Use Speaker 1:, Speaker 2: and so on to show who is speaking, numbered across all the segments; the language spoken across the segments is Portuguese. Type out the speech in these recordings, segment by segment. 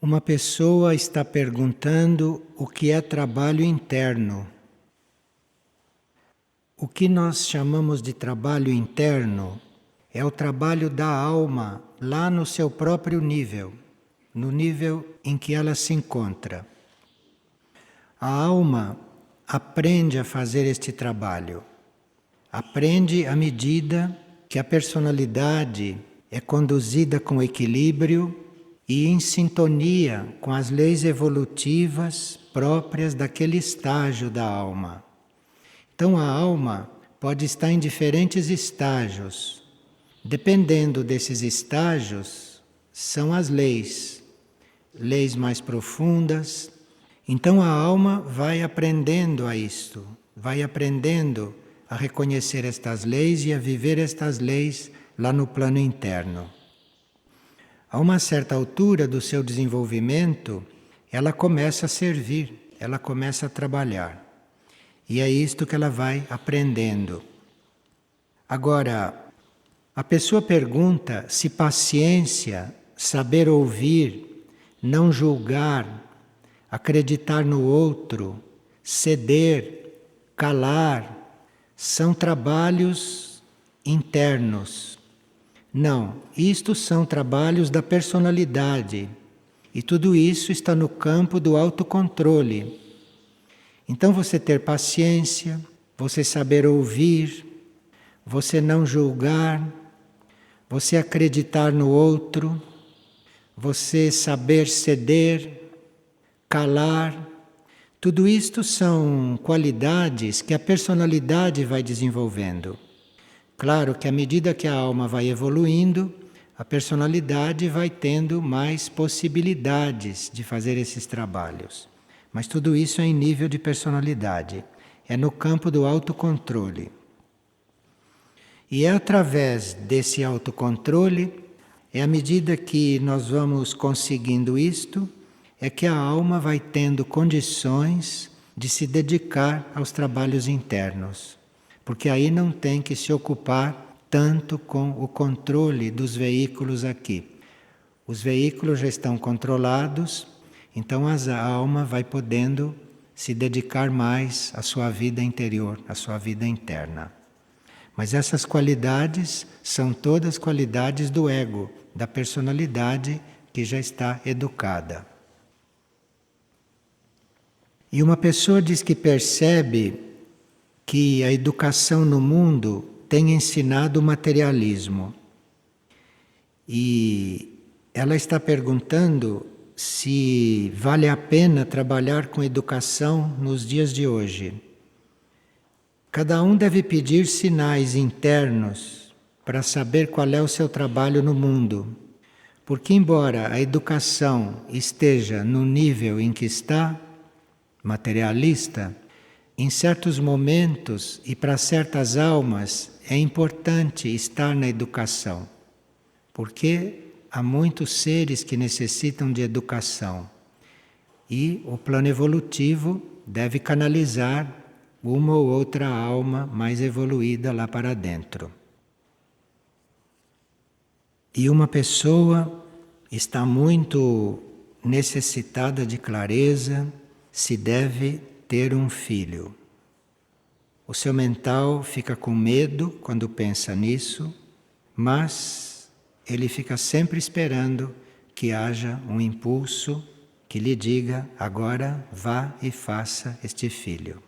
Speaker 1: Uma pessoa está perguntando o que é trabalho interno. O que nós chamamos de trabalho interno é o trabalho da alma lá no seu próprio nível, no nível em que ela se encontra. A alma aprende a fazer este trabalho. Aprende à medida que a personalidade é conduzida com equilíbrio e em sintonia com as leis evolutivas próprias daquele estágio da alma. Então a alma pode estar em diferentes estágios. Dependendo desses estágios, são as leis. Leis mais profundas. Então a alma vai aprendendo a isto, vai aprendendo a reconhecer estas leis e a viver estas leis lá no plano interno. A uma certa altura do seu desenvolvimento, ela começa a servir, ela começa a trabalhar. E é isto que ela vai aprendendo. Agora, a pessoa pergunta se paciência, saber ouvir, não julgar, acreditar no outro, ceder, calar, são trabalhos internos. Não, isto são trabalhos da personalidade. E tudo isso está no campo do autocontrole. Então você ter paciência, você saber ouvir, você não julgar, você acreditar no outro, você saber ceder, calar, tudo isto são qualidades que a personalidade vai desenvolvendo. Claro que à medida que a alma vai evoluindo, a personalidade vai tendo mais possibilidades de fazer esses trabalhos. Mas tudo isso é em nível de personalidade, é no campo do autocontrole. E é através desse autocontrole, é à medida que nós vamos conseguindo isto, é que a alma vai tendo condições de se dedicar aos trabalhos internos. Porque aí não tem que se ocupar tanto com o controle dos veículos aqui. Os veículos já estão controlados, então a alma vai podendo se dedicar mais à sua vida interior, à sua vida interna. Mas essas qualidades são todas qualidades do ego, da personalidade que já está educada. E uma pessoa diz que percebe que a educação no mundo tem ensinado o materialismo. E ela está perguntando se vale a pena trabalhar com educação nos dias de hoje. Cada um deve pedir sinais internos para saber qual é o seu trabalho no mundo. Porque embora a educação esteja no nível em que está, materialista, em certos momentos e para certas almas é importante estar na educação, porque há muitos seres que necessitam de educação e o plano evolutivo deve canalizar uma ou outra alma mais evoluída lá para dentro. E uma pessoa está muito necessitada de clareza se deve ter um filho. O seu mental fica com medo quando pensa nisso, mas ele fica sempre esperando que haja um impulso que lhe diga: agora vá e faça este filho.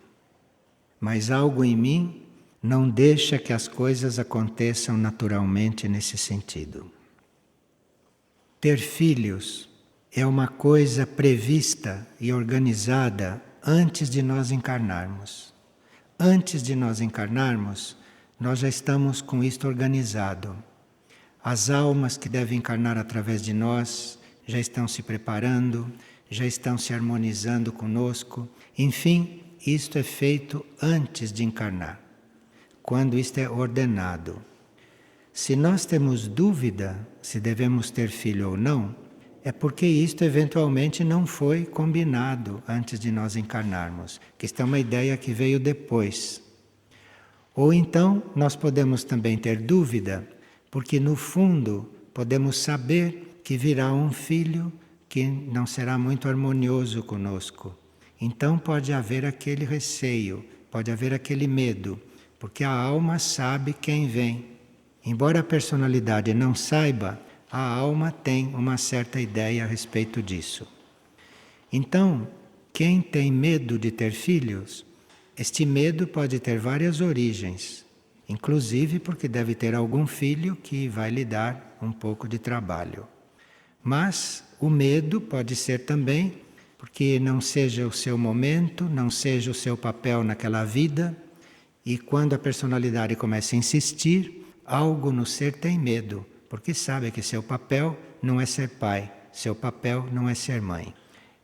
Speaker 1: Mas algo em mim não deixa que as coisas aconteçam naturalmente nesse sentido. Ter filhos é uma coisa prevista e organizada antes de nós encarnarmos. Antes de nós encarnarmos, nós já estamos com isto organizado. As almas que devem encarnar através de nós já estão se preparando, já estão se harmonizando conosco. Enfim, isto é feito antes de encarnar, quando isto é ordenado. Se nós temos dúvida se devemos ter filho ou não, é porque isto eventualmente não foi combinado antes de nós encarnarmos, que isto é uma ideia que veio depois. Ou então nós podemos também ter dúvida, porque no fundo podemos saber que virá um filho que não será muito harmonioso conosco. Então pode haver aquele receio, pode haver aquele medo, porque a alma sabe quem vem. Embora a personalidade não saiba, a alma tem uma certa ideia a respeito disso. Então, quem tem medo de ter filhos, este medo pode ter várias origens, inclusive porque deve ter algum filho que vai lhe dar um pouco de trabalho. Mas o medo pode ser também porque não seja o seu momento, não seja o seu papel naquela vida, e quando a personalidade começa a insistir, algo no ser tem medo, porque sabe que seu papel não é ser pai, seu papel não é ser mãe.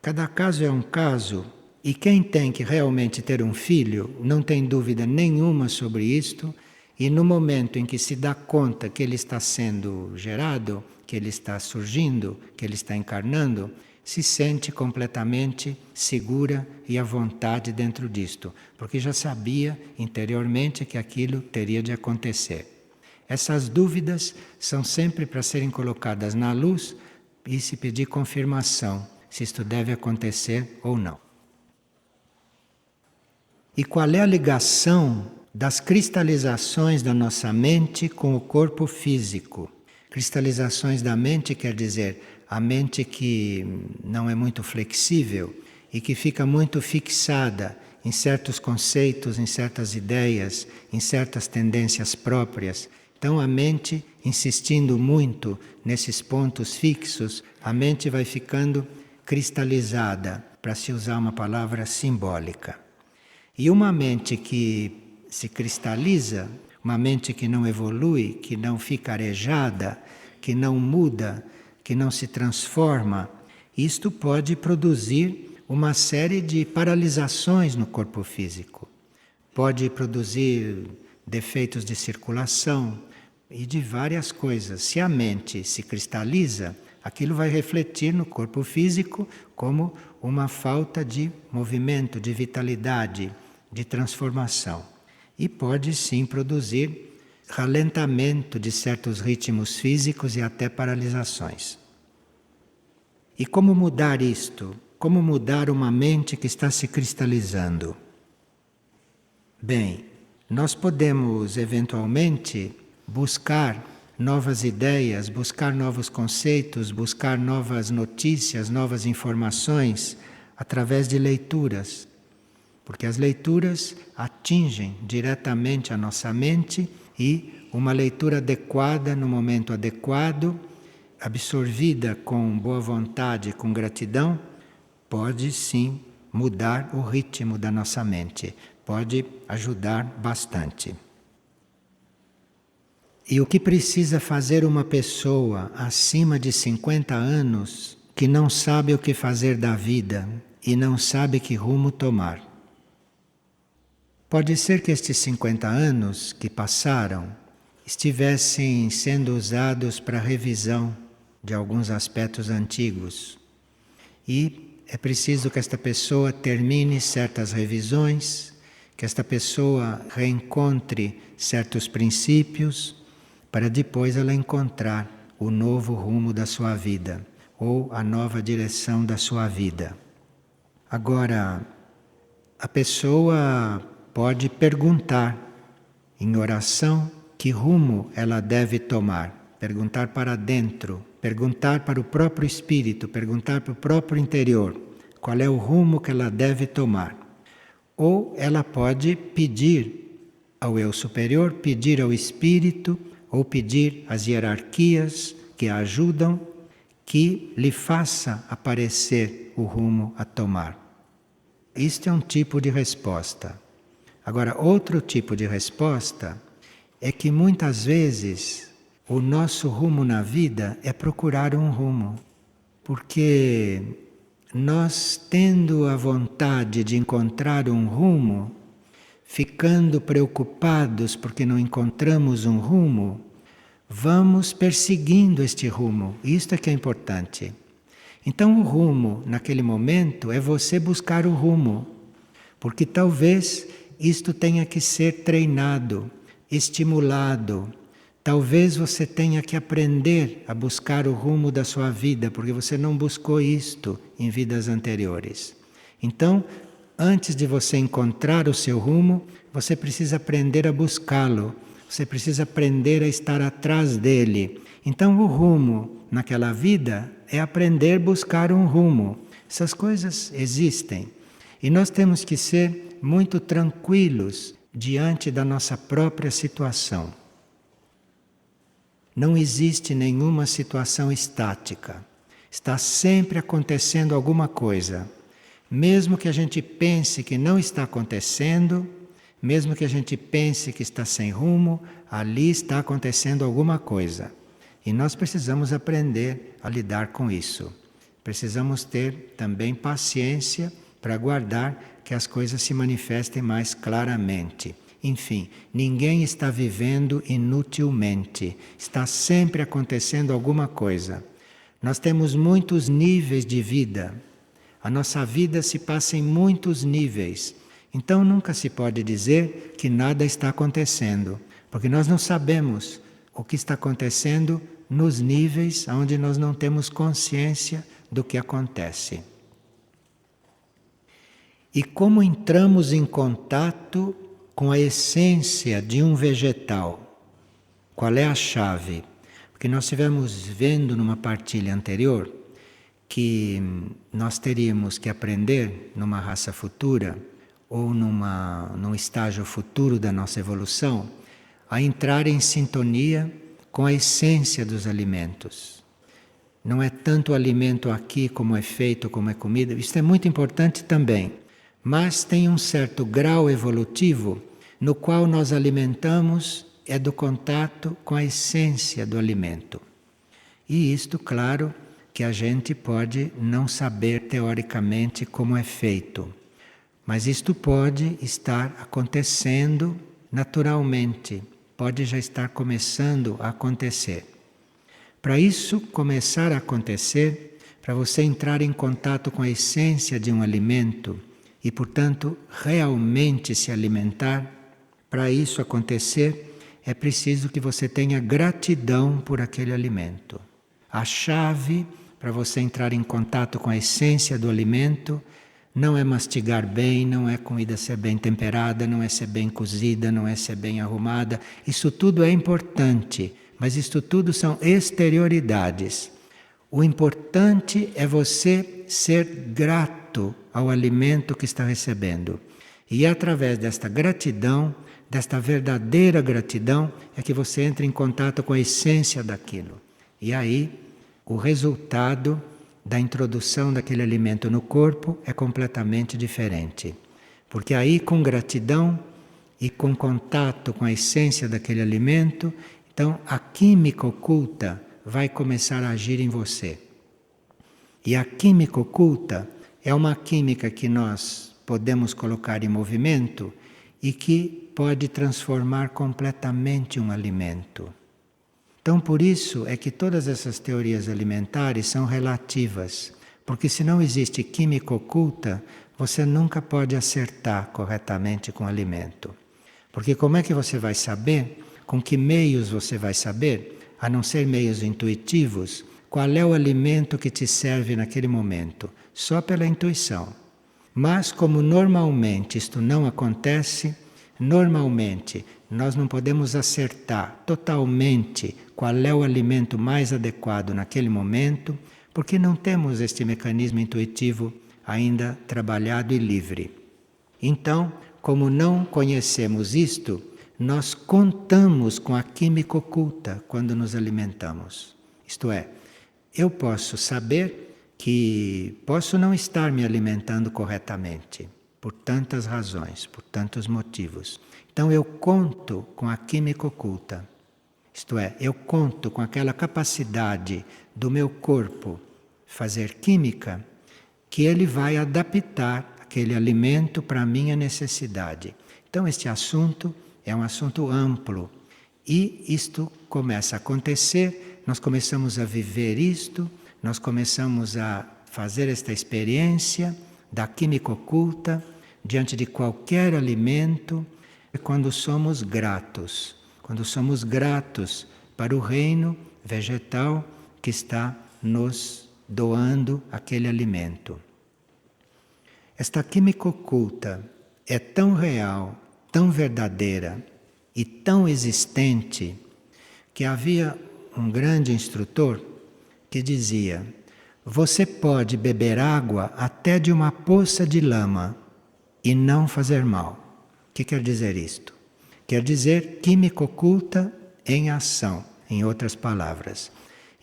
Speaker 1: Cada caso é um caso, e quem tem que realmente ter um filho não tem dúvida nenhuma sobre isto, e no momento em que se dá conta que ele está sendo gerado, que ele está surgindo, que ele está encarnando, se sente completamente segura e à vontade dentro disto, porque já sabia interiormente que aquilo teria de acontecer. Essas dúvidas são sempre para serem colocadas na luz e se pedir confirmação, se isto deve acontecer ou não. E qual é a ligação das cristalizações da nossa mente com o corpo físico? Cristalizações da mente quer dizer a mente que não é muito flexível e que fica muito fixada em certos conceitos, em certas ideias, em certas tendências próprias. Então a mente, insistindo muito nesses pontos fixos, a mente vai ficando cristalizada, para se usar uma palavra simbólica. E uma mente que se cristaliza, uma mente que não evolui, que não fica arejada, que não muda, que não se transforma, isto pode produzir uma série de paralisações no corpo físico. Pode produzir defeitos de circulação e de várias coisas. Se a mente se cristaliza, aquilo vai refletir no corpo físico como uma falta de movimento, de vitalidade, de transformação. E pode sim produzir ralentamento de certos ritmos físicos e até paralisações. E como mudar isto? Como mudar uma mente que está se cristalizando? Bem, nós podemos eventualmente buscar novas ideias, buscar novos conceitos, buscar novas notícias, novas informações através de leituras. Porque as leituras atingem diretamente a nossa mente e uma leitura adequada no momento adequado, absorvida com boa vontade, com gratidão, pode sim mudar o ritmo da nossa mente, pode ajudar bastante. E o que precisa fazer uma pessoa acima de 50 anos que não sabe o que fazer da vida e não sabe que rumo tomar? Pode ser que estes 50 anos que passaram estivessem sendo usados para revisão de alguns aspectos antigos. E é preciso que esta pessoa termine certas revisões, que esta pessoa reencontre certos princípios, para depois ela encontrar o novo rumo da sua vida, ou a nova direção da sua vida. Agora, a pessoa pode perguntar em oração que rumo ela deve tomar, perguntar para dentro, perguntar para o próprio espírito, perguntar para o próprio interior qual é o rumo que ela deve tomar. Ou ela pode pedir ao eu superior, pedir ao espírito, ou pedir às hierarquias que a ajudam, que lhe faça aparecer o rumo a tomar. Isto é um tipo de resposta. Agora, outro tipo de resposta é que muitas vezes o nosso rumo na vida é procurar um rumo. Porque nós, tendo a vontade de encontrar um rumo, ficando preocupados porque não encontramos um rumo, vamos perseguindo este rumo. Isto é que é importante. Então o rumo, naquele momento, é você buscar o rumo. Porque talvez isto tenha que ser treinado, estimulado. Talvez você tenha que aprender a buscar o rumo da sua vida, porque você não buscou isto em vidas anteriores. Então, antes de você encontrar o seu rumo, você precisa aprender a buscá-lo. Você precisa aprender a estar atrás dele. Então, o rumo naquela vida é aprender a buscar um rumo. Essas coisas existem. E nós temos que ser muito tranquilos diante da nossa própria situação. Não existe nenhuma situação estática. Está sempre acontecendo alguma coisa. Mesmo que a gente pense que não está acontecendo, mesmo que a gente pense que está sem rumo, ali está acontecendo alguma coisa. E nós precisamos aprender a lidar com isso. Precisamos ter também paciência para aguardar que as coisas se manifestem mais claramente. Enfim, ninguém está vivendo inutilmente. Está sempre acontecendo alguma coisa. Nós temos muitos níveis de vida. A nossa vida se passa em muitos níveis. Então nunca se pode dizer que nada está acontecendo, porque nós não sabemos o que está acontecendo nos níveis onde nós não temos consciência do que acontece. E como entramos em contato com a essência de um vegetal? Qual é a chave? Porque nós estivemos vendo numa partilha anterior que nós teríamos que aprender numa raça futura ou num estágio futuro da nossa evolução a entrar em sintonia com a essência dos alimentos. Não é tanto o alimento aqui como é feito, como é comida, isso é muito importante também, mas tem um certo grau evolutivo no qual nós alimentamos é do contato com a essência do alimento. E isto, claro, que a gente pode não saber teoricamente como é feito, mas isto pode estar acontecendo naturalmente, pode já estar começando a acontecer. Para isso começar a acontecer, para você entrar em contato com a essência de um alimento e, portanto, realmente se alimentar, para isso acontecer, é preciso que você tenha gratidão por aquele alimento. A chave para você entrar em contato com a essência do alimento não é mastigar bem, não é comida ser bem temperada, não é ser bem cozida, não é ser bem arrumada. Isso tudo é importante, mas isso tudo são exterioridades. O importante é você ser grato ao alimento que está recebendo. E através desta gratidão, desta verdadeira gratidão, é que você entra em contato com a essência daquilo. E aí, o resultado da introdução daquele alimento no corpo é completamente diferente. Porque aí, com gratidão e com contato com a essência daquele alimento, então a química oculta vai começar a agir em você. E a química oculta é uma química que nós podemos colocar em movimento e que pode transformar completamente um alimento. Então, por isso é que todas essas teorias alimentares são relativas, porque se não existe química oculta, você nunca pode acertar corretamente com o alimento. Porque como é que você vai saber, com que meios você vai saber, a não ser meios intuitivos, qual é o alimento que te serve naquele momento? Só pela intuição. Mas como normalmente isto não acontece, normalmente nós não podemos acertar totalmente qual é o alimento mais adequado naquele momento, porque não temos este mecanismo intuitivo ainda trabalhado e livre. Então, como não conhecemos isto, nós contamos com a química oculta quando nos alimentamos. Isto é, eu posso saber que posso não estar me alimentando corretamente, por tantas razões, por tantos motivos. Então eu conto com a química oculta. Isto é, eu conto com aquela capacidade do meu corpo fazer química que ele vai adaptar aquele alimento para a minha necessidade. Então este assunto é um assunto amplo e isto começa a acontecer, nós começamos a viver isto, nós começamos a fazer esta experiência da química oculta diante de qualquer alimento quando somos gratos. Quando somos gratos para o reino vegetal que está nos doando aquele alimento. Esta química oculta é tão real, tão verdadeira e tão existente que havia um grande instrutor que dizia: você pode beber água até de uma poça de lama e não fazer mal. O que quer dizer isto? Quer dizer química oculta em ação, em outras palavras.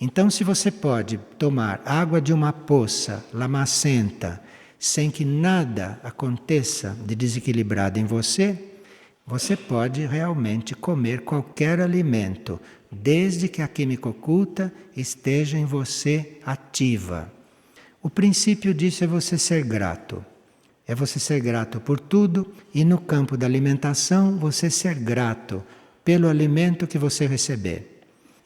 Speaker 1: Então, se você pode tomar água de uma poça lamacenta sem que nada aconteça de desequilibrado em você, você pode realmente comer qualquer alimento, desde que a química oculta esteja em você ativa. O princípio disso é você ser grato. É você ser grato por tudo e no campo da alimentação você ser grato pelo alimento que você receber.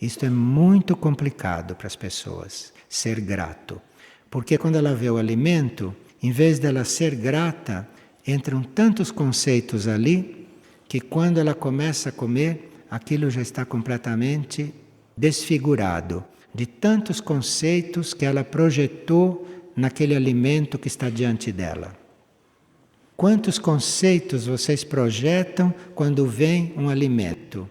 Speaker 1: Isto é muito complicado para as pessoas, ser grato. Porque quando ela vê o alimento, em vez dela ser grata, entram tantos conceitos ali que quando ela começa a comer, aquilo já está completamente desfigurado de tantos conceitos que ela projetou naquele alimento que está diante dela. Quantos conceitos vocês projetam quando vem um alimento?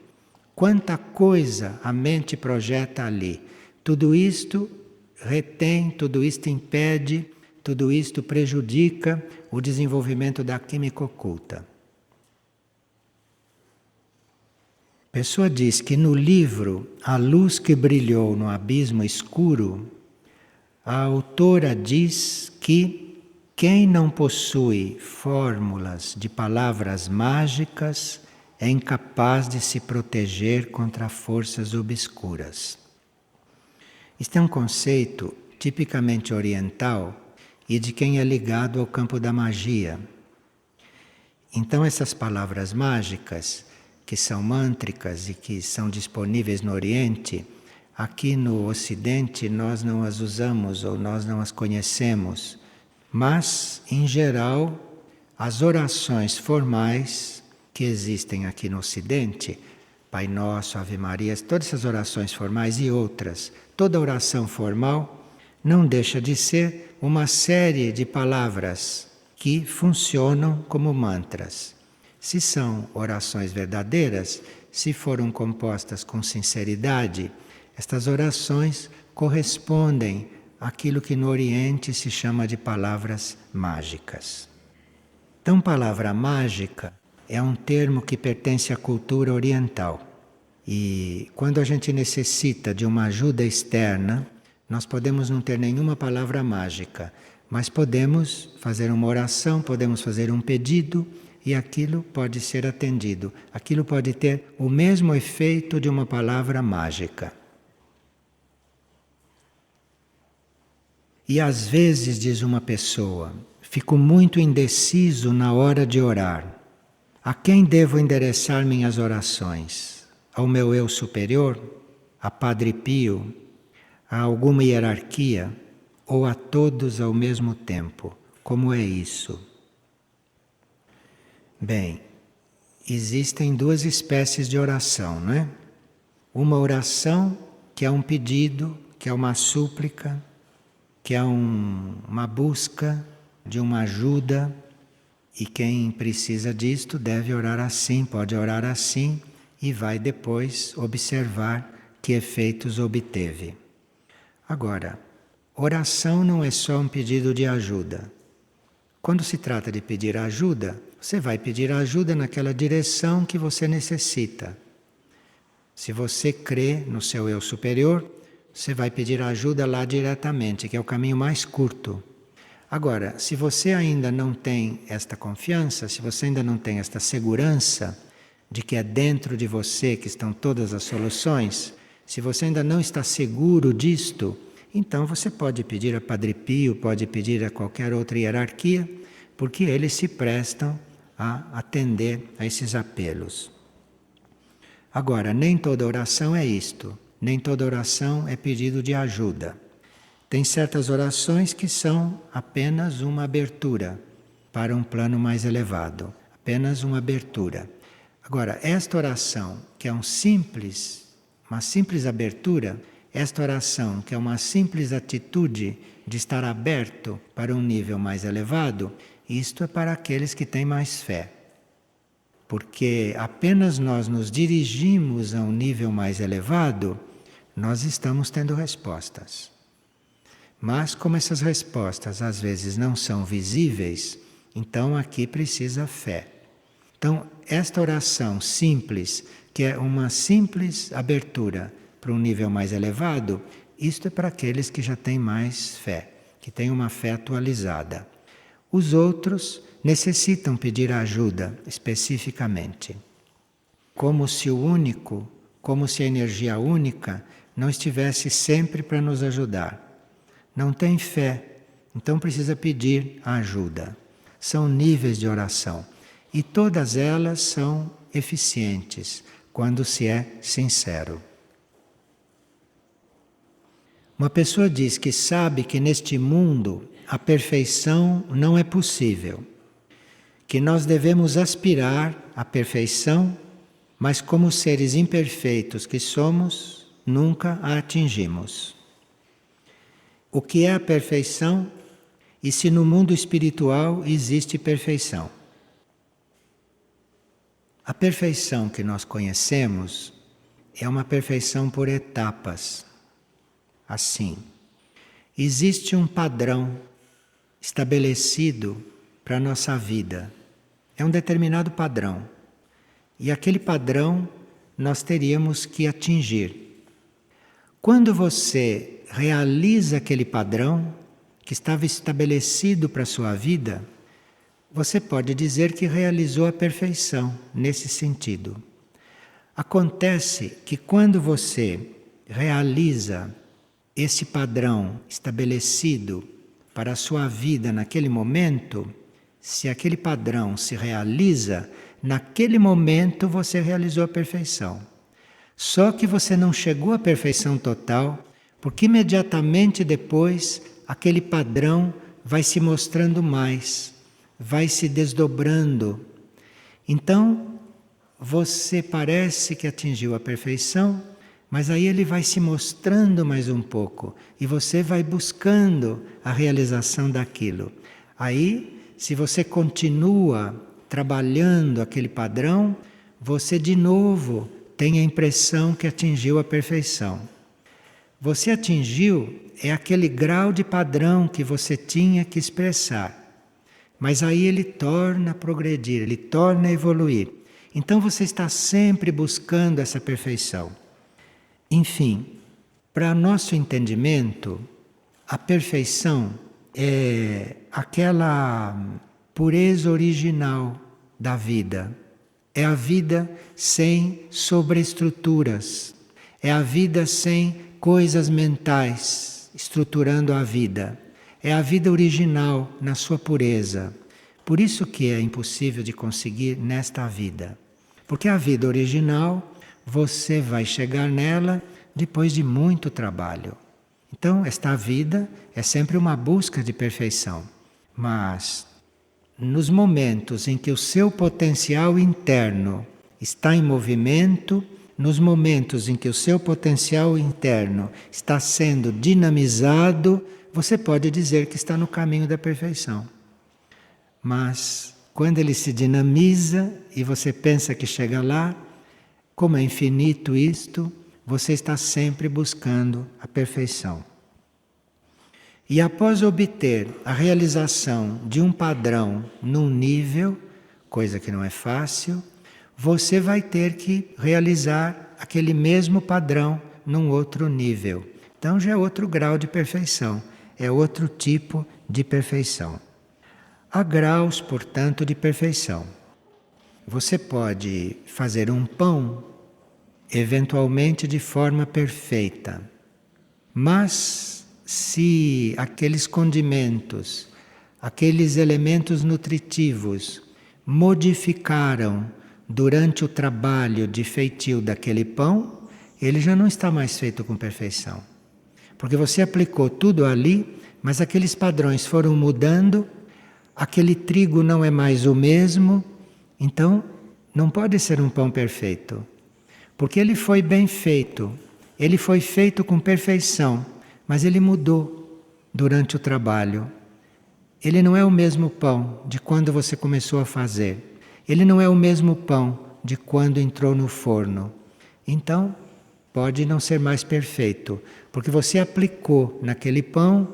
Speaker 1: Quanta coisa a mente projeta ali. Tudo isto retém, tudo isto impede, tudo isto prejudica o desenvolvimento da química oculta. A pessoa diz que no livro A Luz que Brilhou no Abismo Escuro, a autora diz que quem não possui fórmulas de palavras mágicas é incapaz de se proteger contra forças obscuras. Este é um conceito tipicamente oriental e de quem é ligado ao campo da magia. Então essas palavras mágicas, que são mântricas e que são disponíveis no Oriente, aqui no Ocidente nós não as usamos ou nós não as conhecemos. Mas, em geral, as orações formais que existem aqui no Ocidente, Pai Nosso, Ave Maria, todas essas orações formais e outras, toda oração formal não deixa de ser uma série de palavras que funcionam como mantras. Se são orações verdadeiras, se foram compostas com sinceridade, estas orações correspondem àquilo que no Oriente se chama de palavras mágicas. Então, palavra mágica é um termo que pertence à cultura oriental. E quando a gente necessita de uma ajuda externa, nós podemos não ter nenhuma palavra mágica, mas podemos fazer uma oração, podemos fazer um pedido e aquilo pode ser atendido. Aquilo pode ter o mesmo efeito de uma palavra mágica. E às vezes, diz uma pessoa, fico muito indeciso na hora de orar. A quem devo endereçar minhas orações? Ao meu eu superior? A Padre Pio? A alguma hierarquia? Ou a todos ao mesmo tempo? Como é isso? Bem, existem duas espécies de oração, não é? Uma oração que é um pedido, que é uma súplica, que é uma busca de uma ajuda, e quem precisa disto deve orar assim, pode orar assim, e vai depois observar que efeitos obteve. Agora, oração não é só um pedido de ajuda. Quando se trata de pedir ajuda, você vai pedir ajuda naquela direção que você necessita. Se você crê no seu eu superior, você vai pedir ajuda lá diretamente, que é o caminho mais curto. Agora, se você ainda não tem esta confiança, se você ainda não tem esta segurança de que é dentro de você que estão todas as soluções, se você ainda não está seguro disto, então você pode pedir a Padre Pio, pode pedir a qualquer outra hierarquia, porque eles se prestam a atender a esses apelos. Agora, nem toda oração é isto, nem toda oração é pedido de ajuda. Tem certas orações que são apenas uma abertura para um plano mais elevado, apenas uma abertura. Agora, esta oração, que é um simples uma simples abertura, esta oração, que é uma simples atitude de estar aberto para um nível mais elevado, isto é para aqueles que têm mais fé. Porque apenas nós nos dirigimos a um nível mais elevado, nós estamos tendo respostas. Mas como essas respostas às vezes não são visíveis, então aqui precisa fé. Então, esta oração simples, que é uma simples abertura para um nível mais elevado, isto é para aqueles que já têm mais fé, que têm uma fé atualizada. Os outros necessitam pedir ajuda especificamente. Como se o único, como se a energia única não estivesse sempre para nos ajudar. Não tem fé, então precisa pedir ajuda. São níveis de oração e todas elas são eficientes quando se é sincero. Uma pessoa diz que sabe que neste mundo a perfeição não é possível, que nós devemos aspirar à perfeição, mas como seres imperfeitos que somos, nunca a atingimos. O que é a perfeição e se no mundo espiritual existe perfeição? A perfeição que nós conhecemos é uma perfeição por etapas. Assim, existe um padrão estabelecido para a nossa vida. É um determinado padrão. E aquele padrão nós teríamos que atingir. Quando você realiza aquele padrão que estava estabelecido para a sua vida, você pode dizer que realizou a perfeição nesse sentido. Acontece que quando você realiza esse padrão estabelecido para a sua vida naquele momento, se aquele padrão se realiza, naquele momento você realizou a perfeição. Só que você não chegou à perfeição total, porque imediatamente depois aquele padrão vai se mostrando mais, vai se desdobrando. Então, você parece que atingiu a perfeição, mas aí ele vai se mostrando mais um pouco e você vai buscando a realização daquilo. Aí, se você continua trabalhando aquele padrão, você de novo tem a impressão que atingiu a perfeição. Você atingiu é aquele grau de padrão que você tinha que expressar. Mas aí ele torna a progredir, ele torna a evoluir. Então você está sempre buscando essa perfeição. Enfim, para nosso entendimento, a perfeição é aquela pureza original da vida. É a vida sem sobreestruturas. É a vida sem coisas mentais estruturando a vida. É a vida original na sua pureza. Por isso que é impossível de conseguir nesta vida. Porque a vida original, você vai chegar nela depois de muito trabalho. Então, esta vida é sempre uma busca de perfeição. Mas, nos momentos em que o seu potencial interno está em movimento, nos momentos em que o seu potencial interno está sendo dinamizado, você pode dizer que está no caminho da perfeição. Mas, quando ele se dinamiza e você pensa que chega lá, como é infinito isto, você está sempre buscando a perfeição. E após obter a realização de um padrão num nível, coisa que não é fácil, você vai ter que realizar aquele mesmo padrão num outro nível. Então já é outro grau de perfeição, é outro tipo de perfeição. Há graus, portanto, de perfeição. Você pode fazer um pão, eventualmente de forma perfeita, mas se aqueles condimentos, aqueles elementos nutritivos modificaram durante o trabalho de feitio daquele pão, ele já não está mais feito com perfeição. Porque você aplicou tudo ali, mas aqueles padrões foram mudando, aquele trigo não é mais o mesmo, então não pode ser um pão perfeito. Porque ele foi bem feito, ele foi feito com perfeição, mas ele mudou durante o trabalho. Ele não é o mesmo pão de quando você começou a fazer. Ele não é o mesmo pão de quando entrou no forno. Então, pode não ser mais perfeito, porque você aplicou naquele pão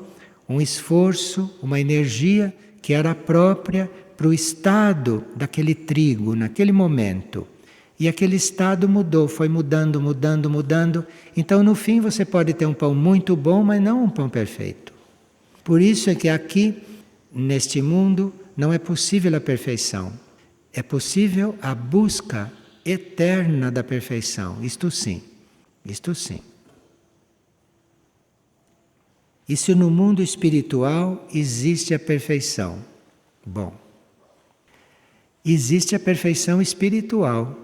Speaker 1: um esforço, uma energia que era própria para o estado daquele trigo, naquele momento. E aquele estado mudou, foi mudando, mudando, mudando. Então, no fim, você pode ter um pão muito bom, mas não um pão perfeito. Por isso é que aqui, neste mundo, não é possível a perfeição. É possível a busca eterna da perfeição. Isto sim, isto sim. E se no mundo espiritual existe a perfeição? Bom, existe a perfeição espiritual.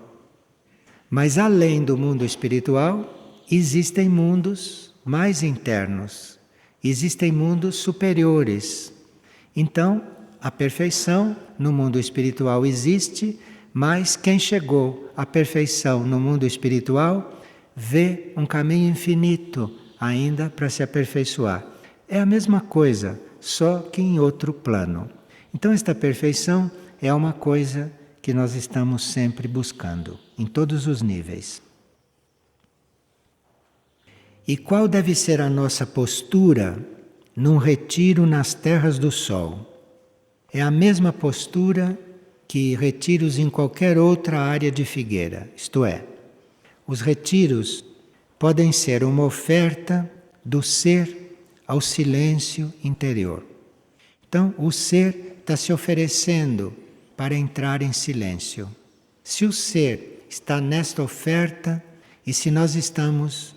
Speaker 1: Mas além do mundo espiritual, existem mundos mais internos. Existem mundos superiores. Então, a perfeição no mundo espiritual existe, mas quem chegou à perfeição no mundo espiritual vê um caminho infinito ainda para se aperfeiçoar. É a mesma coisa, só que em outro plano. Então, esta perfeição é uma coisa que nós estamos sempre buscando, em todos os níveis. E qual deve ser a nossa postura num retiro nas terras do Sol? É a mesma postura que retiros em qualquer outra área de Figueira, isto é, os retiros podem ser uma oferta do ser ao silêncio interior. Então, o ser está se oferecendo para entrar em silêncio. Se o ser está nesta oferta e se nós estamos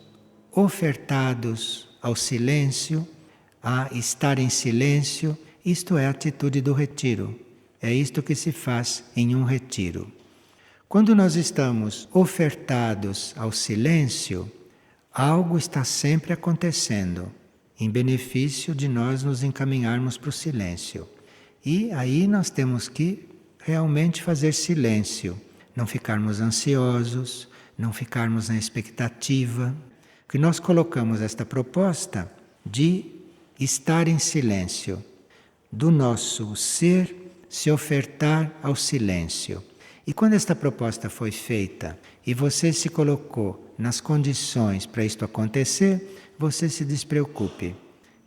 Speaker 1: ofertados ao silêncio, a estar em silêncio, isto é a atitude do retiro. É isto que se faz em um retiro. Quando nós estamos ofertados ao silêncio, algo está sempre acontecendo em benefício de nós nos encaminharmos para o silêncio. E aí nós temos que realmente fazer silêncio, não ficarmos ansiosos, não ficarmos na expectativa, que nós colocamos esta proposta de estar em silêncio, do nosso ser se ofertar ao silêncio. E quando esta proposta foi feita e você se colocou nas condições para isto acontecer, você se despreocupe,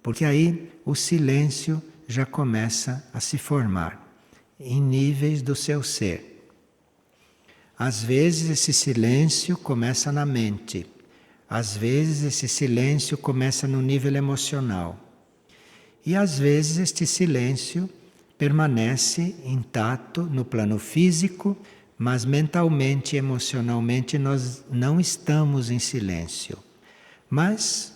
Speaker 1: porque aí o silêncio já começa a se formar em níveis do seu ser. Às vezes esse silêncio começa na mente, às vezes esse silêncio começa no nível emocional. E às vezes este silêncio permanece intacto no plano físico, mas mentalmente e emocionalmente nós não estamos em silêncio. Mas,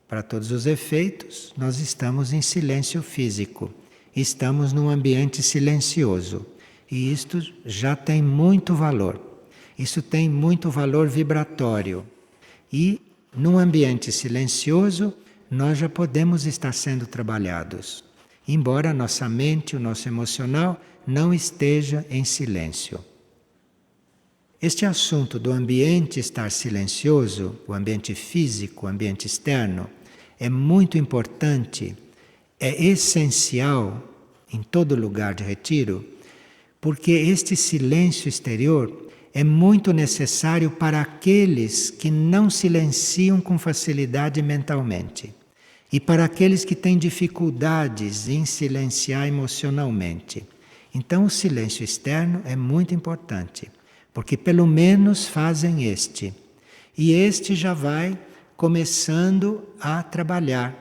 Speaker 1: para todos os efeitos, nós estamos em silêncio físico. Estamos num ambiente silencioso. E isto já tem muito valor. Isso tem muito valor vibratório. E, num ambiente silencioso, nós já podemos estar sendo trabalhados, embora a nossa mente, o nosso emocional, não esteja em silêncio. Este assunto do ambiente estar silencioso, o ambiente físico, o ambiente externo, é muito importante, é essencial em todo lugar de retiro, porque este silêncio exterior é muito necessário para aqueles que não silenciam com facilidade mentalmente e para aqueles que têm dificuldades em silenciar emocionalmente. Então o silêncio externo é muito importante, porque pelo menos fazem este. E este já vai começando a trabalhar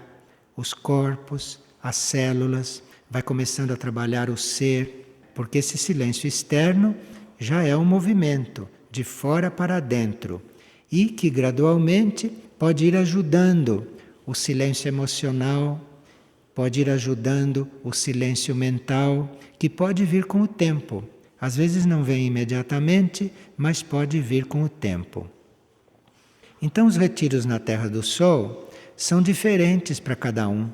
Speaker 1: os corpos, as células, vai começando a trabalhar o ser, porque esse silêncio externo já é um movimento de fora para dentro e que gradualmente pode ir ajudando o silêncio emocional, pode ir ajudando o silêncio mental, que pode vir com o tempo. Às vezes não vem imediatamente, mas pode vir com o tempo. Então os retiros na Terra do Sol são diferentes para cada um.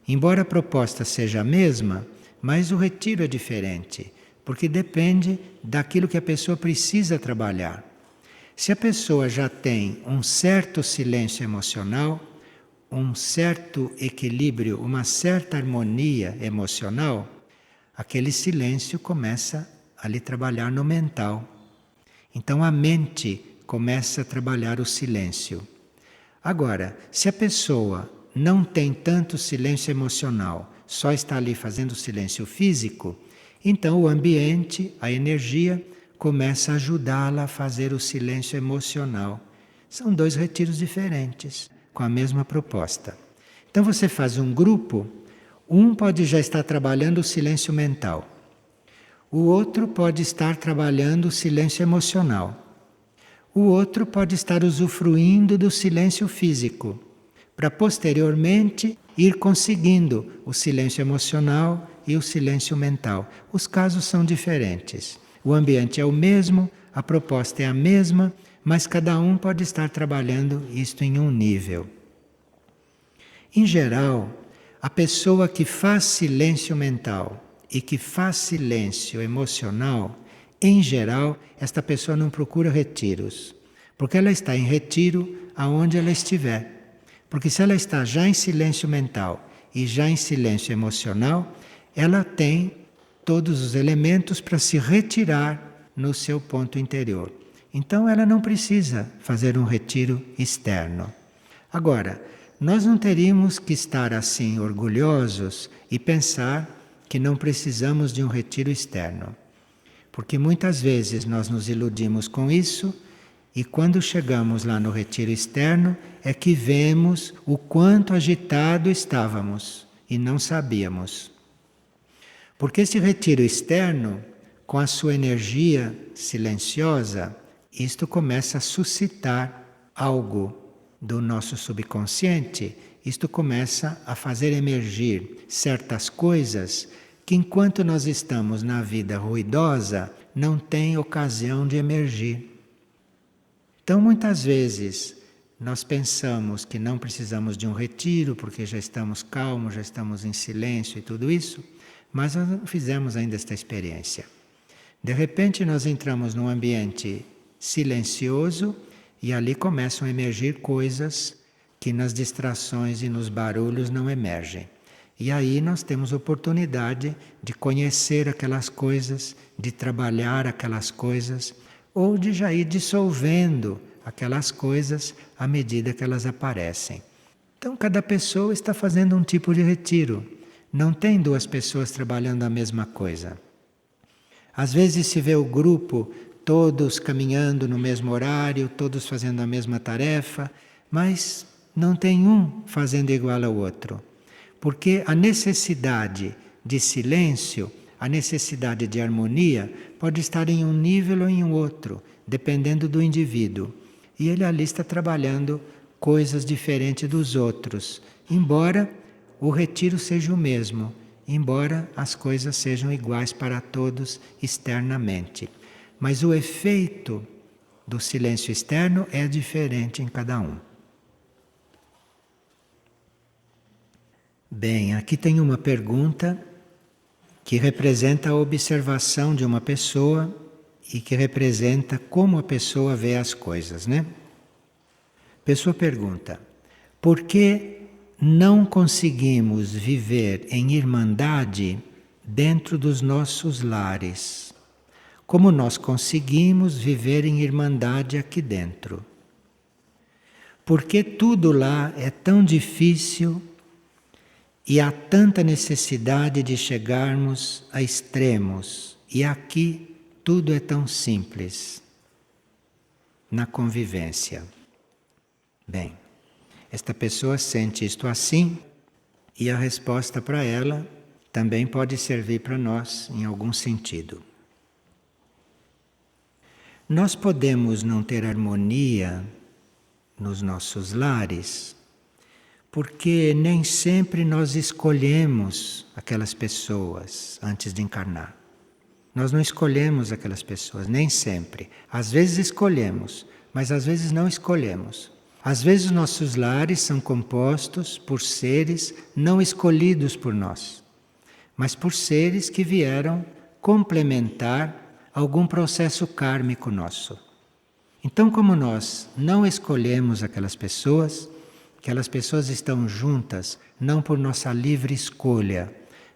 Speaker 1: Embora a proposta seja a mesma, mas o retiro é diferente, porque depende daquilo que a pessoa precisa trabalhar. Se a pessoa já tem um certo silêncio emocional, um certo equilíbrio, uma certa harmonia emocional, aquele silêncio começa a lhe trabalhar no mental. Então a mente começa a trabalhar o silêncio. Agora, se a pessoa não tem tanto silêncio emocional, só está ali fazendo silêncio físico, então o ambiente, a energia, começa a ajudá-la a fazer o silêncio emocional. São 2 retiros diferentes, com a mesma proposta. Então você faz um grupo, um pode já estar trabalhando o silêncio mental, o outro pode estar trabalhando o silêncio emocional, o outro pode estar usufruindo do silêncio físico, para posteriormente ir conseguindo o silêncio emocional e o silêncio mental. Os casos são diferentes. O ambiente é o mesmo, a proposta é a mesma, mas cada um pode estar trabalhando isto em um nível. Em geral, a pessoa que faz silêncio mental e que faz silêncio emocional, em geral, esta pessoa não procura retiros, porque ela está em retiro aonde ela estiver. Porque se ela está já em silêncio mental e já em silêncio emocional, ela tem todos os elementos para se retirar no seu ponto interior. Então ela não precisa fazer um retiro externo. Agora, nós não teríamos que estar assim orgulhosos e pensar que não precisamos de um retiro externo. Porque muitas vezes nós nos iludimos com isso e quando chegamos lá no retiro externo é que vemos o quanto agitado estávamos e não sabíamos. Porque esse retiro externo, com a sua energia silenciosa, isto começa a suscitar algo do nosso subconsciente, isto começa a fazer emergir certas coisas que enquanto nós estamos na vida ruidosa, não tem ocasião de emergir. Então muitas vezes nós pensamos que não precisamos de um retiro porque já estamos calmos, já estamos em silêncio e tudo isso, mas nós não fizemos ainda esta experiência. De repente nós entramos num ambiente silencioso e ali começam a emergir coisas que nas distrações e nos barulhos não emergem. E aí nós temos oportunidade de conhecer aquelas coisas, de trabalhar aquelas coisas, ou de já ir dissolvendo aquelas coisas à medida que elas aparecem. Então cada pessoa está fazendo um tipo de retiro. Não tem 2 pessoas trabalhando a mesma coisa. Às vezes se vê o grupo todos caminhando no mesmo horário, todos fazendo a mesma tarefa, mas não tem um fazendo igual ao outro. Porque a necessidade de silêncio, a necessidade de harmonia, pode estar em um nível ou em um outro, dependendo do indivíduo. E ele ali está trabalhando coisas diferentes dos outros, embora o retiro seja o mesmo, embora as coisas sejam iguais para todos externamente. Mas o efeito do silêncio externo é diferente em cada um. Bem, aqui tem uma pergunta que representa a observação de uma pessoa e que representa como a pessoa vê as coisas, né? A pessoa pergunta: por que não conseguimos viver em irmandade dentro dos nossos lares, como nós conseguimos viver em irmandade aqui dentro? Por que tudo lá é tão difícil e há tanta necessidade de chegarmos a extremos, e aqui tudo é tão simples na convivência? Bem, esta pessoa sente isto assim, e a resposta para ela também pode servir para nós em algum sentido. Nós podemos não ter harmonia nos nossos lares, porque nem sempre nós escolhemos aquelas pessoas antes de encarnar. Nós não escolhemos aquelas pessoas, nem sempre. Às vezes escolhemos, mas às vezes não escolhemos. Às vezes nossos lares são compostos por seres não escolhidos por nós, mas por seres que vieram complementar algum processo kármico nosso. Então, como nós não escolhemos aquelas pessoas estão juntas não por nossa livre escolha,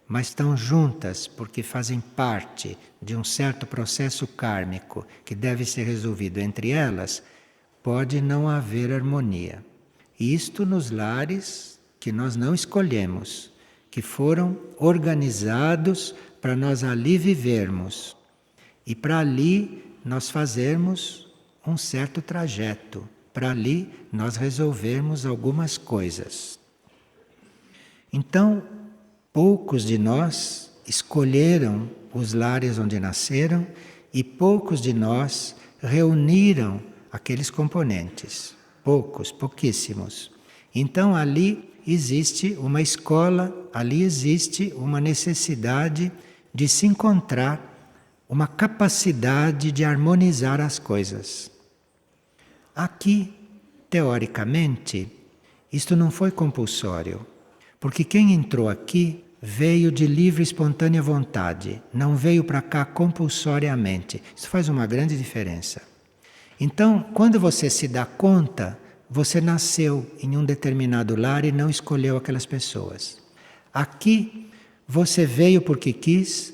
Speaker 1: mas estão juntas porque fazem parte de um certo processo kármico que deve ser resolvido entre elas, pode não haver harmonia. Isto nos lares que nós não escolhemos, que foram organizados para nós ali vivermos e para ali nós fazermos um certo trajeto, para ali nós resolvermos algumas coisas. Então, poucos de nós escolheram os lares onde nasceram e poucos de nós reuniram aqueles componentes. Poucos, pouquíssimos. Então ali existe uma escola, ali existe uma necessidade de se encontrar, uma capacidade de harmonizar as coisas. Aqui, teoricamente, isto não foi compulsório, porque quem entrou aqui veio de livre e espontânea vontade, não veio para cá compulsoriamente. Isso faz uma grande diferença. Então, quando você se dá conta, você nasceu em um determinado lar e não escolheu aquelas pessoas. Aqui, você veio porque quis,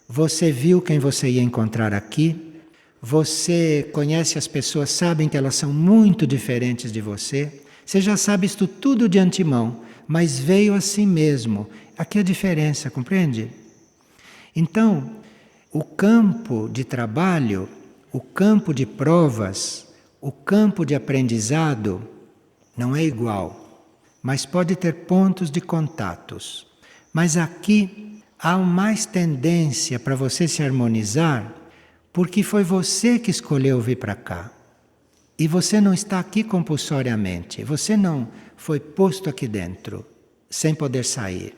Speaker 1: você viu quem você ia encontrar aqui, você conhece as pessoas, sabem que elas são muito diferentes de você, você já sabe isto tudo de antemão, mas veio assim mesmo. Aqui é a diferença, compreende? Então, o campo de trabalho, o campo de provas, o campo de aprendizado não é igual, mas pode ter pontos de contatos. Mas aqui há mais tendência para você se harmonizar, porque foi você que escolheu vir para cá. E você não está aqui compulsoriamente, você não foi posto aqui dentro, sem poder sair.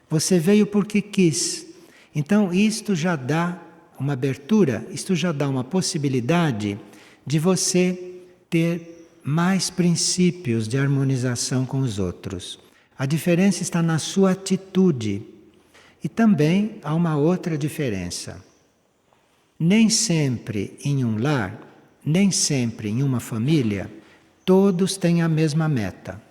Speaker 1: Você veio porque quis. Então isto já dá uma abertura, isto já dá uma possibilidade de você ter mais princípios de harmonização com os outros. A diferença está na sua atitude. E também há uma outra diferença. Nem sempre em um lar, nem sempre em uma família, todos têm a mesma meta.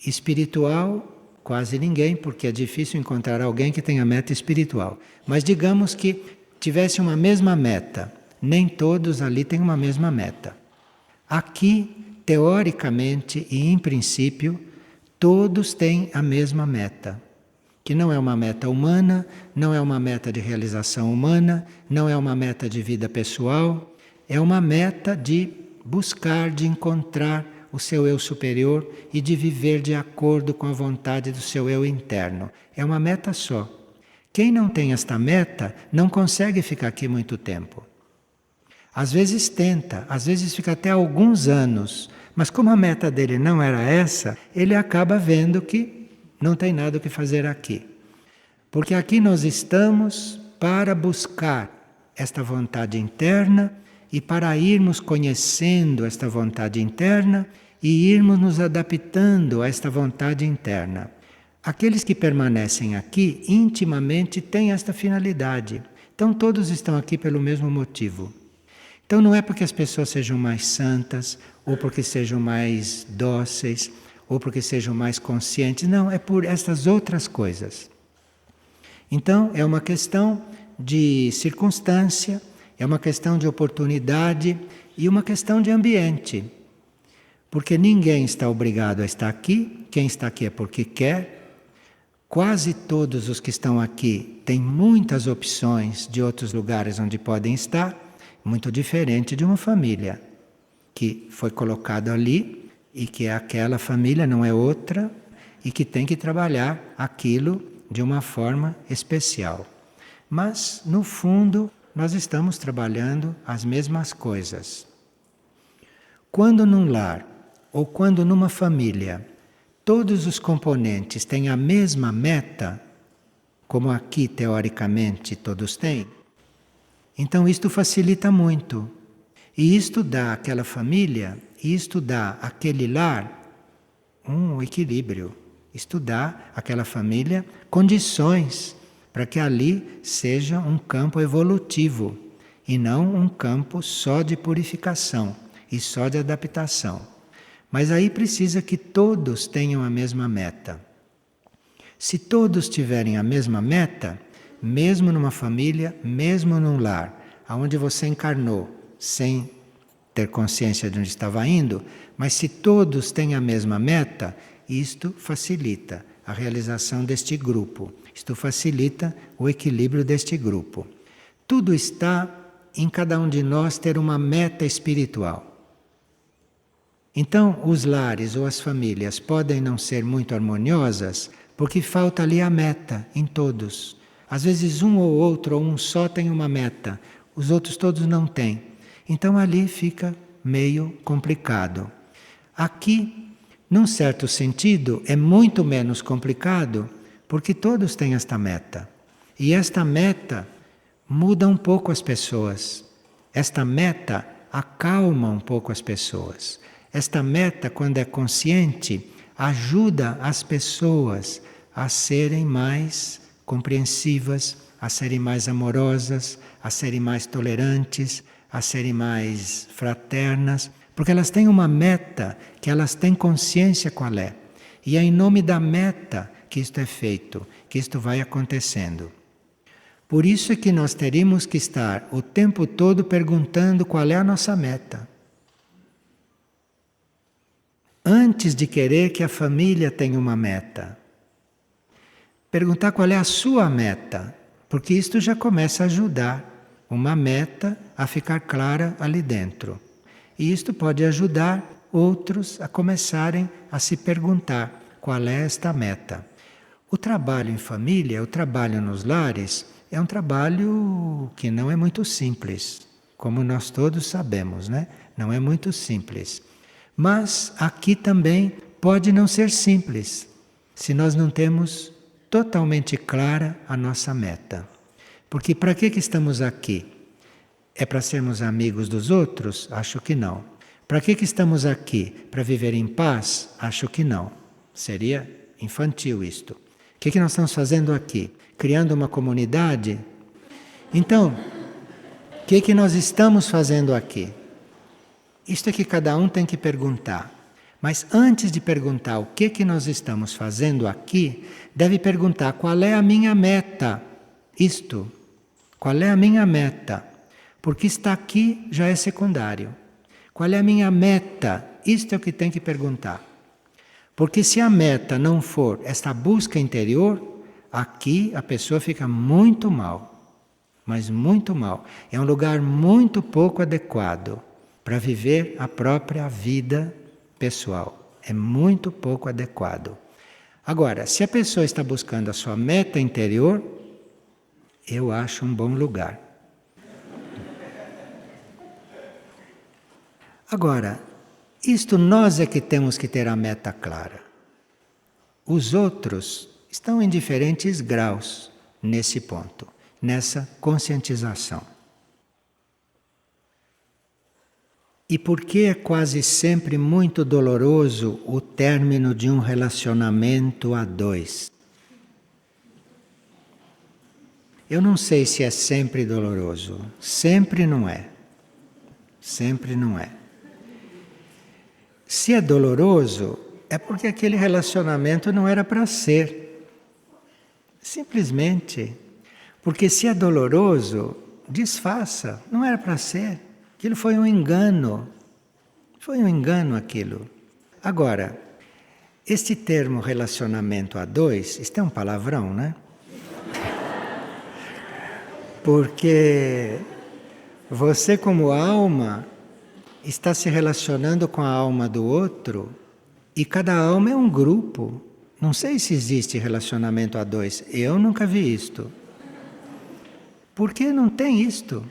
Speaker 1: Espiritual, quase ninguém, porque é difícil encontrar alguém que tenha meta espiritual. Mas digamos que tivesse uma mesma meta, nem todos ali têm uma mesma meta. Aqui, teoricamente e em princípio, todos têm a mesma meta, que não é uma meta humana, não é uma meta de realização humana, não é uma meta de vida pessoal, é uma meta de buscar, de encontrar o seu eu superior e de viver de acordo com a vontade do seu eu interno. É uma meta só. Quem não tem esta meta não consegue ficar aqui muito tempo. Às vezes tenta, às vezes fica até alguns anos, mas como a meta dele não era essa, ele acaba vendo que não tem nada o que fazer aqui. Porque aqui nós estamos para buscar esta vontade interna e para irmos conhecendo esta vontade interna e irmos nos adaptando a esta vontade interna. Aqueles que permanecem aqui intimamente têm esta finalidade. Então todos estão aqui pelo mesmo motivo. Então não é porque as pessoas sejam mais santas, ou porque sejam mais dóceis, ou porque sejam mais conscientes. Não, é por estas outras coisas. Então é uma questão de circunstância, é uma questão de oportunidade e uma questão de ambiente. Porque ninguém está obrigado a estar aqui, quem está aqui é porque quer. Quase todos os que estão aqui têm muitas opções de outros lugares onde podem estar, muito diferente de uma família que foi colocada ali e que aquela família não é outra e que tem que trabalhar aquilo de uma forma especial. Mas, no fundo, nós estamos trabalhando as mesmas coisas. Quando num lar ou quando numa família todos os componentes têm a mesma meta, como aqui teoricamente todos têm, então isto facilita muito. E isto dá àquela família, isto dá àquele lar um equilíbrio. Isto dá àquela família condições para que ali seja um campo evolutivo e não um campo só de purificação e só de adaptação. Mas aí precisa que todos tenham a mesma meta. Se todos tiverem a mesma meta, mesmo numa família, mesmo num lar, onde você encarnou sem ter consciência de onde estava indo, mas se todos têm a mesma meta, isto facilita a realização deste grupo. Isto facilita o equilíbrio deste grupo. Tudo está em cada um de nós ter uma meta espiritual. Então, os lares ou as famílias podem não ser muito harmoniosas porque falta ali a meta em todos. Às vezes um ou outro, ou um só tem uma meta, os outros todos não têm. Então ali fica meio complicado. Aqui, num certo sentido, é muito menos complicado porque todos têm esta meta. E esta meta muda um pouco as pessoas. Esta meta acalma um pouco as pessoas. Esta meta, quando é consciente, ajuda as pessoas a serem mais compreensivas, a serem mais amorosas, a serem mais tolerantes, a serem mais fraternas, porque elas têm uma meta que elas têm consciência qual é. E é em nome da meta que isto é feito, que isto vai acontecendo. Por isso é que nós teríamos que estar o tempo todo perguntando qual é a nossa meta. Antes de querer que a família tenha uma meta. Perguntar qual é a sua meta, porque isto já começa a ajudar uma meta a ficar clara ali dentro. E isto pode ajudar outros a começarem a se perguntar qual é esta meta. O trabalho em família, o trabalho nos lares, é um trabalho que não é muito simples, como nós todos sabemos, né? Não é muito simples. Mas aqui também pode não ser simples, se nós não temos totalmente clara a nossa meta. Porque para que estamos aqui? É para sermos amigos dos outros? Acho que não. Para que estamos aqui? Para viver em paz? Acho que não. Seria infantil isto. O que nós estamos fazendo aqui? Criando uma comunidade? Então, o que nós estamos fazendo aqui? Isto é que cada um tem que perguntar. Mas antes de perguntar o que nós estamos fazendo aqui, deve perguntar qual é a minha meta. Isto. Qual é a minha meta? Porque estar aqui já é secundário. Qual é a minha meta? Isto é o que tem que perguntar. Porque se a meta não for esta busca interior, aqui a pessoa fica muito mal. Mas muito mal. É um lugar muito pouco adequado para viver a própria vida pessoal. É muito pouco adequado. Agora, se a pessoa está buscando a sua meta interior, eu acho um bom lugar. Agora, isto nós é que temos que ter a meta clara. Os outros estão em diferentes graus nesse ponto, nessa conscientização. E por que é quase sempre muito doloroso o término de um relacionamento a dois? Eu não sei se é sempre doloroso. Sempre não é. Sempre não é. Se é doloroso, é porque aquele relacionamento não era para ser. Simplesmente. Porque se é doloroso, desfaça. Não era para ser. Aquilo foi um engano. Foi um engano aquilo. Agora, este termo relacionamento a dois, isto é um palavrão, né? Porque você como alma está se relacionando com a alma do outro e cada alma é um grupo. Não sei se existe relacionamento a dois. Eu nunca vi isto. Por que não tem isto?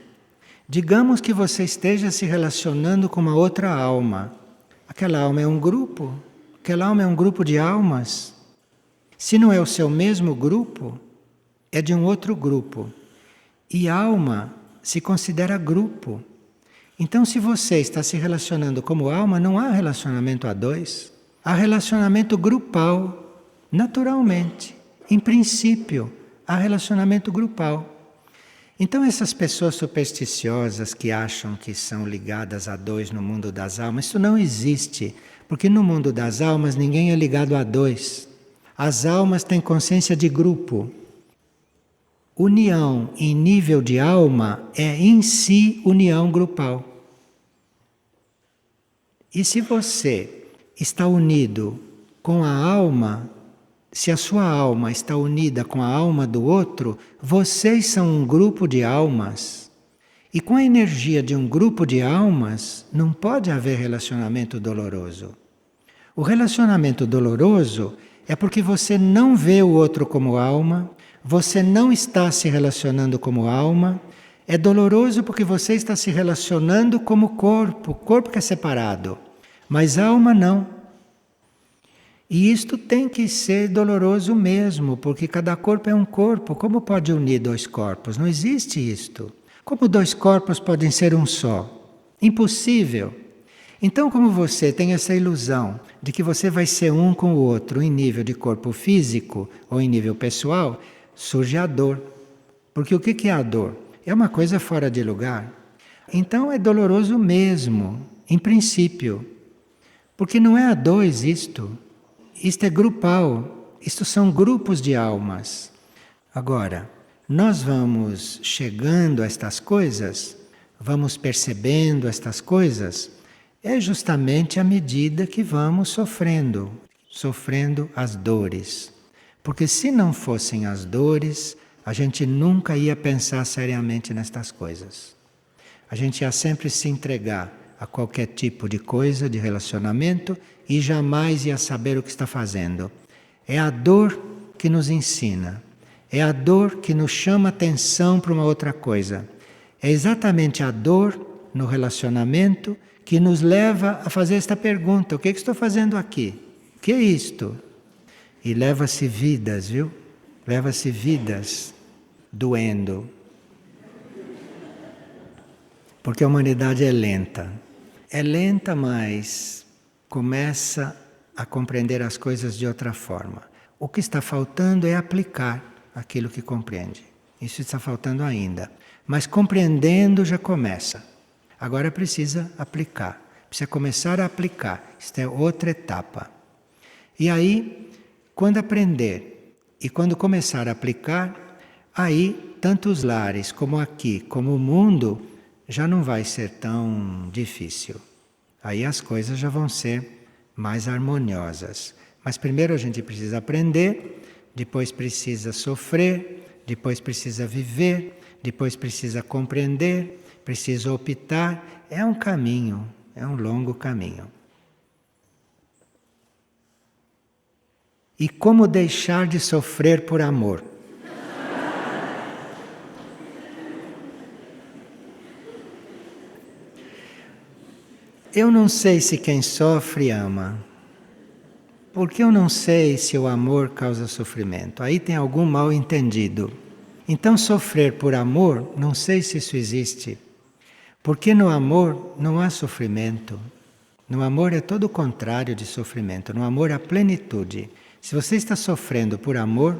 Speaker 1: Digamos que você esteja se relacionando com uma outra alma. Aquela alma é um grupo. Aquela alma é um grupo de almas. Se não é o seu mesmo grupo, é de um outro grupo. E alma se considera grupo. Então, se você está se relacionando como alma, não há relacionamento a dois. Há relacionamento grupal, naturalmente. Em princípio, há relacionamento grupal. Então essas pessoas supersticiosas que acham que são ligadas a dois no mundo das almas, isso não existe, porque no mundo das almas ninguém é ligado a dois. As almas têm consciência de grupo. União em nível de alma é em si união grupal. E se você está unido com a alma, se a sua alma está unida com a alma do outro, vocês são um grupo de almas. E com a energia de um grupo de almas, não pode haver relacionamento doloroso. O relacionamento doloroso é porque você não vê o outro como alma, você não está se relacionando como alma. É doloroso porque você está se relacionando como corpo, corpo que é separado, mas alma não. E isto tem que ser doloroso mesmo, porque cada corpo é um corpo. Como pode unir dois corpos? Não existe isto. Como dois corpos podem ser um só? Impossível. Então, como você tem essa ilusão de que você vai ser um com o outro em nível de corpo físico ou em nível pessoal, surge a dor. Porque o que é a dor? É uma coisa fora de lugar. Então é doloroso mesmo, em princípio. Porque não é a dois isto. Isto é grupal. Isto são grupos de almas. Agora, nós vamos chegando a estas coisas, vamos percebendo estas coisas, é justamente à medida que vamos sofrendo as dores. Porque se não fossem as dores, a gente nunca ia pensar seriamente nestas coisas. A gente ia sempre se entregar a qualquer tipo de coisa, de relacionamento, e jamais ia saber o que está fazendo. É a dor que nos ensina. É a dor que nos chama atenção para uma outra coisa. É exatamente a dor no relacionamento que nos leva a fazer esta pergunta: o que estou fazendo aqui? O que é isto? E leva-se vidas, viu? Leva-se vidas doendo. Porque a humanidade é lenta. É lenta, mas começa a compreender as coisas de outra forma. O que está faltando é aplicar aquilo que compreende. Isso está faltando ainda. Mas compreendendo já começa. Agora precisa aplicar. Precisa começar a aplicar. Isto é outra etapa. E aí, quando aprender e quando começar a aplicar, aí, tanto os lares como aqui, como o mundo, já não vai ser tão difícil. Aí as coisas já vão ser mais harmoniosas. Mas primeiro a gente precisa aprender, depois precisa sofrer, depois precisa viver, depois precisa compreender, precisa optar. É um caminho, é um longo caminho. E como deixar de sofrer por amor? Eu não sei se quem sofre ama, porque eu não sei se o amor causa sofrimento. Aí tem algum mal entendido. Então sofrer por amor, não sei se isso existe, porque no amor não há sofrimento. No amor é todo o contrário de sofrimento, no amor há plenitude. Se você está sofrendo por amor,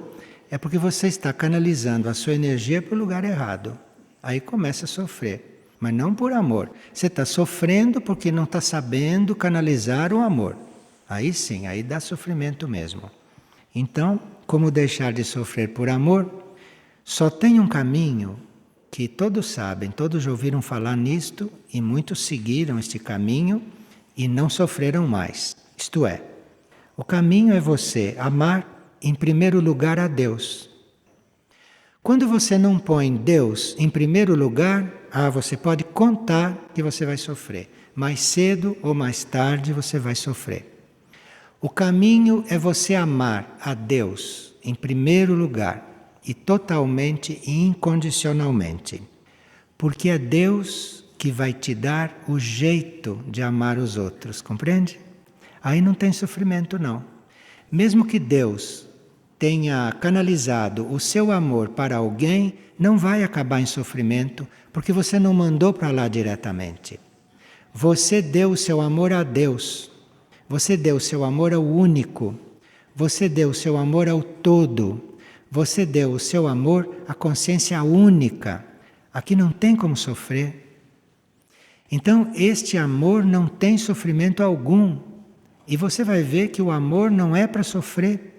Speaker 1: é porque você está canalizando a sua energia para o lugar errado. Aí começa a sofrer. Mas não por amor. Você está sofrendo porque não está sabendo canalizar o amor. Aí sim, aí dá sofrimento mesmo. Então, como deixar de sofrer por amor? Só tem um caminho que todos sabem, todos já ouviram falar nisto e muitos seguiram este caminho e não sofreram mais. Isto é, o caminho é você amar em primeiro lugar a Deus. Quando você não põe Deus em primeiro lugar, você pode contar que você vai sofrer. Mais cedo ou mais tarde você vai sofrer. O caminho é você amar a Deus em primeiro lugar e totalmente e incondicionalmente. Porque é Deus que vai te dar o jeito de amar os outros, compreende? Aí não tem sofrimento não. Mesmo que Deus tenha canalizado o seu amor para alguém, não vai acabar em sofrimento, porque você não mandou para lá diretamente. Você deu o seu amor a Deus. Você deu o seu amor ao único. Você deu o seu amor ao todo. Você deu o seu amor à consciência única, Aqui não tem como sofrer. Então, este amor não tem sofrimento algum. E você vai ver que o amor não é para sofrer.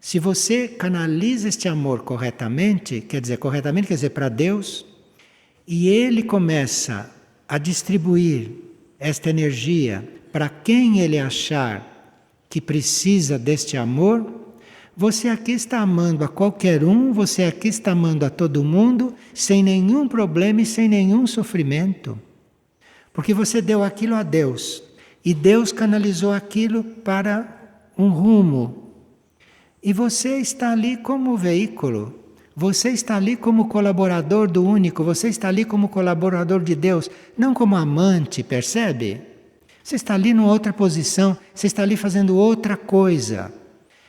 Speaker 1: Se você canaliza este amor corretamente quer dizer para Deus, e Ele começa a distribuir esta energia para quem Ele achar que precisa deste amor, você aqui está amando a qualquer um, você aqui está amando a todo mundo, sem nenhum problema e sem nenhum sofrimento. Porque você deu aquilo a Deus, e Deus canalizou aquilo para um rumo. E você está ali como veículo, você está ali como colaborador do único, você está ali como colaborador de Deus, não como amante, percebe? Você está ali numa outra posição, você está ali fazendo outra coisa.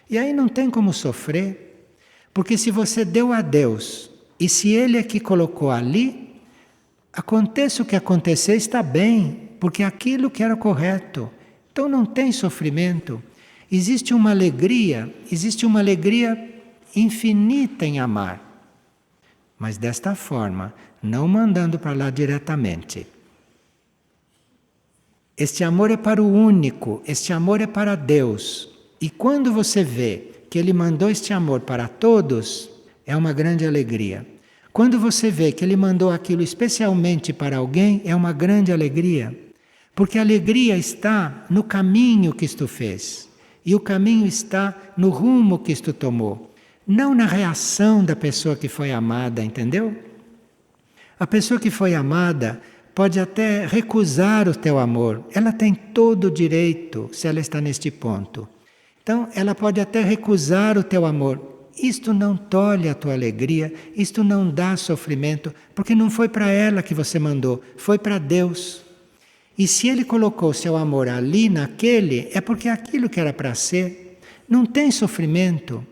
Speaker 1: E aí não tem como sofrer, porque se você deu a Deus, e se Ele é que colocou ali, aconteça o que acontecer, está bem, porque aquilo que era correto. Então não tem sofrimento. Existe uma alegria infinita em amar. Mas desta forma, não mandando para lá diretamente. Este amor é para o único, este amor é para Deus. E quando você vê que Ele mandou este amor para todos, é uma grande alegria. Quando você vê que Ele mandou aquilo especialmente para alguém, é uma grande alegria. Porque a alegria está no caminho que isto fez. E o caminho está no rumo que isto tomou. Não na reação da pessoa que foi amada, entendeu? A pessoa que foi amada pode até recusar o teu amor. Ela tem todo o direito, se ela está neste ponto. Então, ela pode até recusar o teu amor. Isto não tolhe a tua alegria, isto não dá sofrimento, porque não foi para ela que você mandou, foi para Deus. E se Ele colocou seu amor ali, naquele, é porque é aquilo que era para ser. Não tem sofrimento.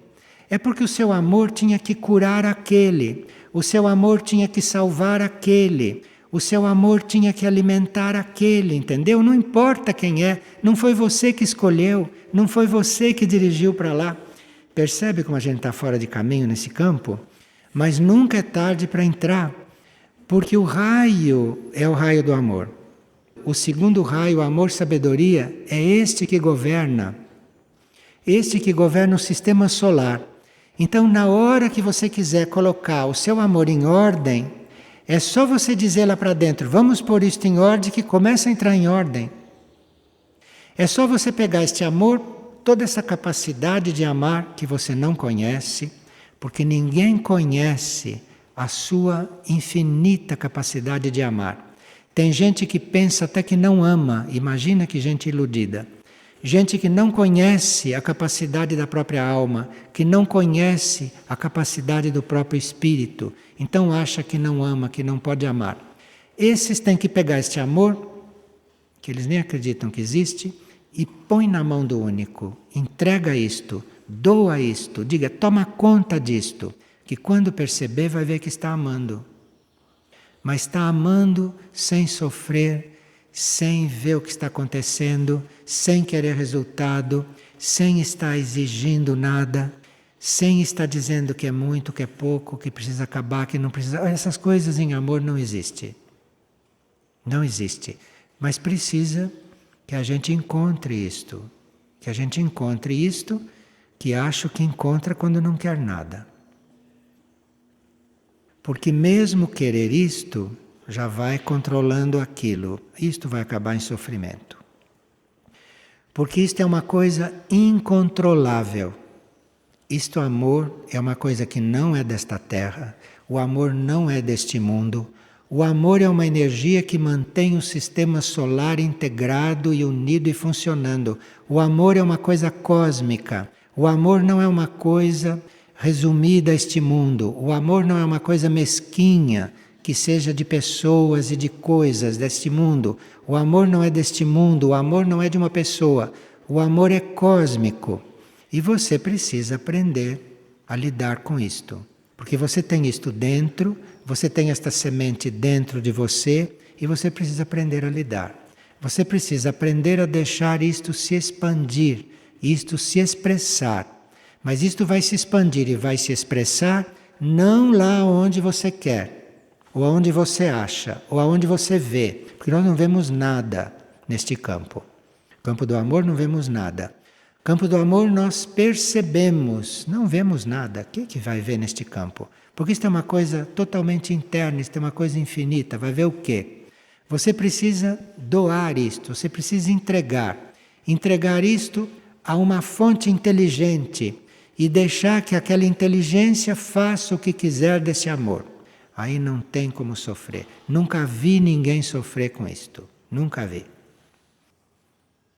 Speaker 1: É porque o seu amor tinha que curar aquele, o seu amor tinha que salvar aquele, o seu amor tinha que alimentar aquele, entendeu? Não importa quem é, não foi você que escolheu, não foi você que dirigiu para lá. Percebe como a gente está fora de caminho nesse campo? Mas nunca é tarde para entrar, porque o raio é o raio do amor. O segundo raio, amor-sabedoria, é este que governa. Este que governa o sistema solar. Então, na hora que você quiser colocar o seu amor em ordem, é só você dizer lá para dentro, vamos pôr isto em ordem, que começa a entrar em ordem. É só você pegar este amor, toda essa capacidade de amar que você não conhece, porque ninguém conhece a sua infinita capacidade de amar. Tem gente que pensa até que não ama, imagina que gente iludida. Gente que não conhece a capacidade da própria alma, que não conhece a capacidade do próprio espírito, então acha que não ama, que não pode amar. Esses têm que pegar este amor, que eles nem acreditam que existe, e põe na mão do único. Entrega isto, doa isto, diga, toma conta disto, que quando perceber vai ver que está amando. Mas está amando sem sofrer, sem ver o que está acontecendo, sem querer resultado, sem estar exigindo nada, sem estar dizendo que é muito, que é pouco, que precisa acabar, que não precisa. Essas coisas em amor não existem. Não existe. Mas precisa que a gente encontre isto. Que a gente encontre isto que acho que encontra quando não quer nada. Porque mesmo querer isto, já vai controlando aquilo. Isto vai acabar em sofrimento. Porque isto é uma coisa incontrolável. Isto, amor, é uma coisa que não é desta terra. O amor não é deste mundo. O amor é uma energia que mantém o sistema solar integrado e unido e funcionando. O amor é uma coisa cósmica. O amor não é uma coisa resumida a este mundo. O amor não é uma coisa mesquinha, que seja de pessoas e de coisas deste mundo. O amor não é deste mundo, o amor não é de uma pessoa. O amor é cósmico. E você precisa aprender a lidar com isto. Porque você tem isto dentro, você tem esta semente dentro de você e você precisa aprender a lidar. Você precisa aprender a deixar isto se expandir, isto se expressar. Mas isto vai se expandir e vai se expressar não lá onde você quer. ou aonde você acha, ou aonde você vê, porque nós não vemos nada neste campo. Campo do amor não vemos nada. Campo do amor nós percebemos, não vemos nada. O que vai ver neste campo? Porque isto é uma coisa totalmente interna, isto é uma coisa infinita. Vai ver o quê? Você precisa doar isto, você precisa entregar. Entregar isto a uma fonte inteligente e deixar que aquela inteligência faça o que quiser desse amor. Aí não tem como sofrer. Nunca vi ninguém sofrer com isto. Nunca vi.